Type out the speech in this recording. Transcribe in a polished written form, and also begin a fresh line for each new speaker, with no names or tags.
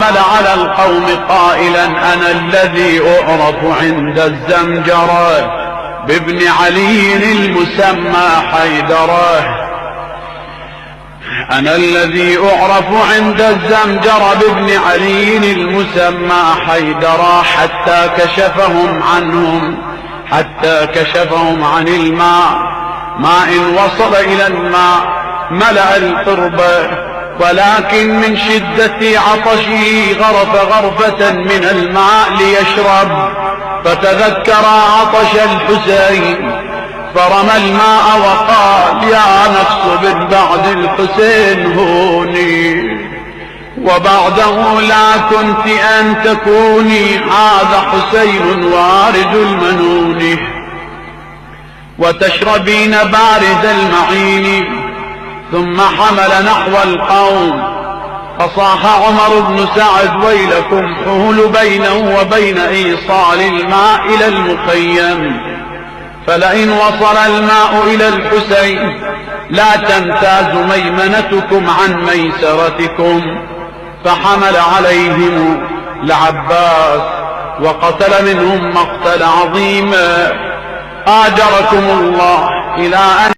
فأقبل على القوم قائلا: أنا الذي أعرف عند الزمجرة بابن علي المسمى حيدرة، أنا الذي أعرف عند الزمجرة بابن علي المسمى حيدرة، حتى كشفهم عن الماء، ما إن وصل إلى الماء ملأ القربة، ولكن من شدة عطشه غرف غرفة من الماء ليشرب، فتذكر عطش الحسين فرمى الماء وقال: يا نفس من بعد الحسين هوني، وبعده لا كنت أن تكوني، هذا حسين وارد المنون، وتشربين بارد المعين. ثم حمل نحو القوم، فصاح عمر بن سعد: ويلكم، حول بينه وبين إيصال الماء إلى المخيم، فلئن وصل الماء إلى الحسين لا تمتاز ميمنتكم عن ميسرتكم. فحمل عليهم العباس وقتل منهم مقتل عظيما. آجركم الله إلى أن